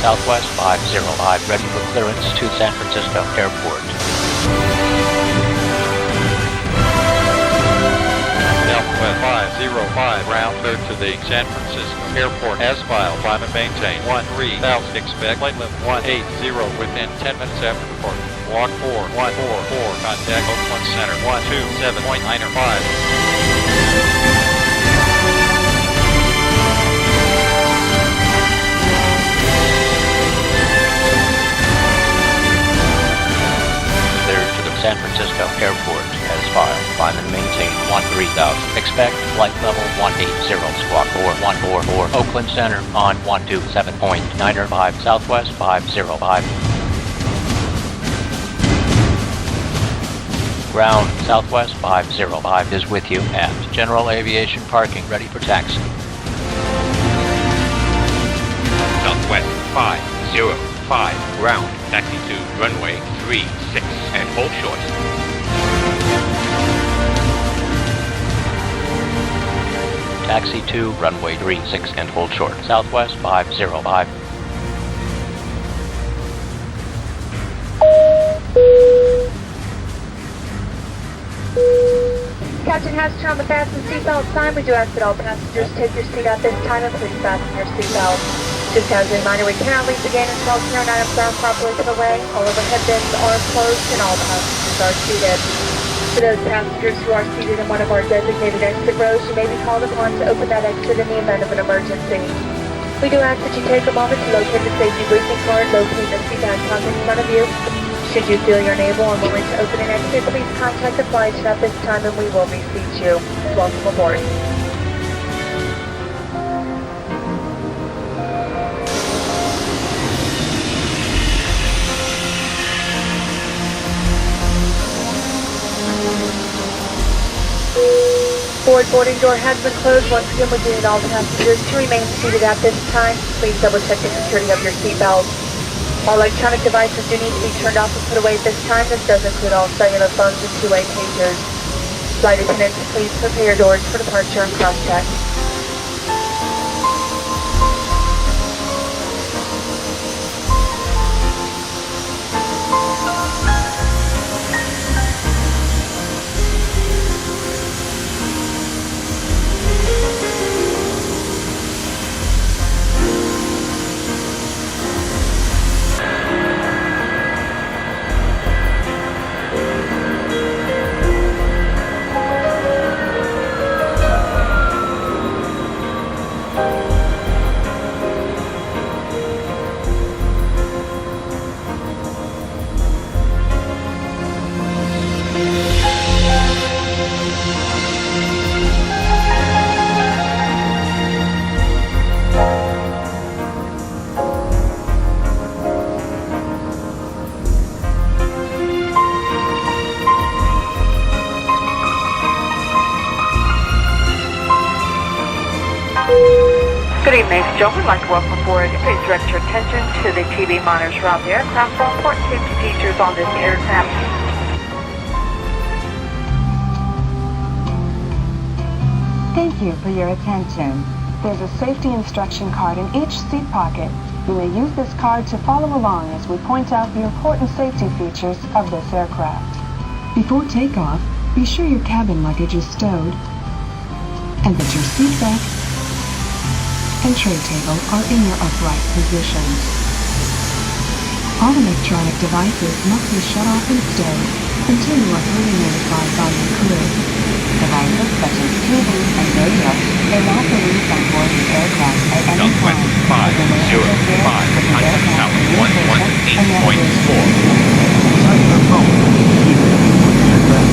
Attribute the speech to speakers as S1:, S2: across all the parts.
S1: Southwest 505, ready for clearance to San Francisco Airport.
S2: Southwest 505, round clear to the San Francisco Airport as filed. Climb and maintain 13,000. Expect flight limit 180 within 10 minutes after departure. Walk 4144, contact Oakland Center 127.905.
S1: San Francisco Airport as filed. Climb and maintain 13,000. Expect flight level 180, squawk 4144. Oakland Center on 127.905, Southwest 505. Ground Southwest 505 is with you at General Aviation Parking, ready for taxi.
S3: Southwest 505, ground, taxi to runway 36 and hold short.
S1: Taxi to runway 36 and hold short. Southwest 505.
S4: Captain has turned on the fasten seatbelt sign. We do ask that all passengers take your seat at this time and please fasten your seatbelt. Just as a reminder, we cannot leave the gate until all items are properly put away, all overhead bins are closed, and all passengers are seated. For those passengers who are seated in one of our designated exit rows, you may be called upon to open that exit in the event of an emergency. We do ask that you take a moment to locate the safety briefing card located in the seat back pocket in front of you. Should you feel you're unable or willing to open an exit, please contact the flight at this time and we will reseat you. Welcome aboard. Forward boarding door has been closed. Once again, we do need all passengers to remain seated at this time. Please double check the security of your seatbelt. All electronic devices do need to be turned off and put away at this time. This does include all cellular phones and two-way pagers. Flight attendants, please prepare your doors for departure and cross-check. Good evening, ladies and gentlemen. I'd like to welcome aboard. Please direct your attention to the TV monitors around the aircraft for important safety features on this aircraft.
S5: Thank you for your attention. There's a safety instruction card in each seat pocket. You may use this card to follow along as we point out the important safety features of this aircraft. Before takeoff, be sure your cabin luggage is stowed and that your seat back and tray table are in their upright positions. All electronic devices must be shut off and stowed until you are fully notified by your crew. Devices such as TV and radio may not be used on board the aircraft at any time.
S3: Southwest 505, contact tower 118.4.
S1: Cellular phone.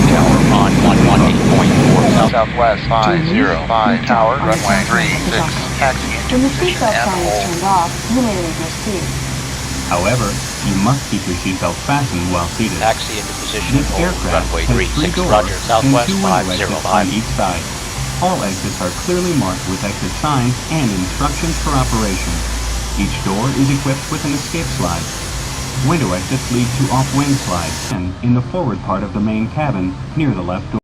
S1: Tower on 118.4.
S2: Southwest 505, tower, runway 36, taxi
S5: When the
S2: into position
S5: seatbelt
S2: and
S5: sign is
S2: hold.
S5: turned off, you may leave your seat.
S6: However, you must keep your seatbelt fastened while seated.
S1: Taxi into position
S6: This
S1: and hold.
S6: aircraft
S1: Runway
S6: has 3
S1: 36,
S6: doors
S1: Roger, Southwest
S6: and 2 window exits on
S1: 505.
S6: each side. All exits are clearly marked with exit signs and instructions for operation. Each door is equipped with an escape slide. Window exits lead to off-wing slides and in the forward part of the main cabin near the left door.